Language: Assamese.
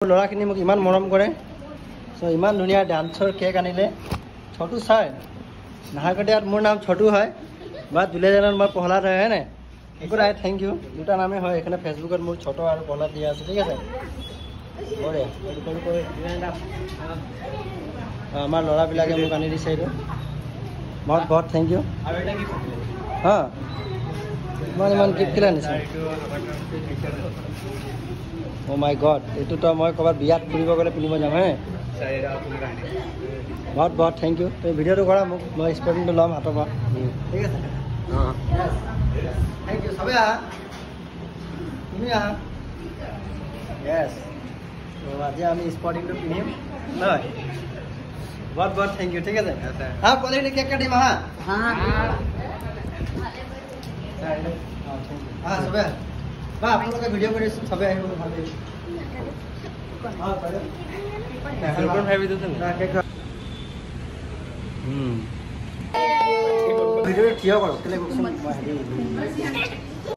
ল'ৰাখিনি মোক ইমান মৰম কৰে চ' ইমান ধুনীয়া ডান্সৰ কেক আনিলে ছোটু চাই নাহাৰকটীয়াত মোৰ নাম ছোটু হয় বা দুলীয়াজানত মই প্ৰহ্লাদ হয় নাই একো নাই থেংক ইউ দুটা নামেই হয় এইখানে ফেচবুকত মোৰ ছোট আৰু প্ৰহ্লাদ দিয়া আছে ঠিক আছে আমাৰ ল'ৰাবিলাকে মোক আনি দিছে এইটো বহুত বহুত থেংক ইউ হা ইমান গিফ্ট কেলৈ আনিছে অ' মাই গড এইটোতো মই ক'ৰবাত বিয়াত ফুৰিব গ'লে পিন্ধিব যাম হে বহুত বহুত থেংক ইউ তুমি ভিডিঅ'টো কৰা মোক মই স্পৰ্টিংটো ল'ম হাতৰ পৰা ঠিক আছে অঁ থেংক ইউ চবেই আহা তুমি আহা য়েছ আজি আমি স্পৰ্টিংটো পিন্ধিম নহয় বহুত বহুত থেংক ইউ ঠিক আছে হা পোৱালিখিনি কেক কাটিম আহা আহা চবেই বা আপোনালোকে ভিডিঅ' কৰি আছোঁ চবেই আহিব ভাল লাগিব ভিডিঅ'টো থিয় কৰোঁ কেলৈ কওকচোন মই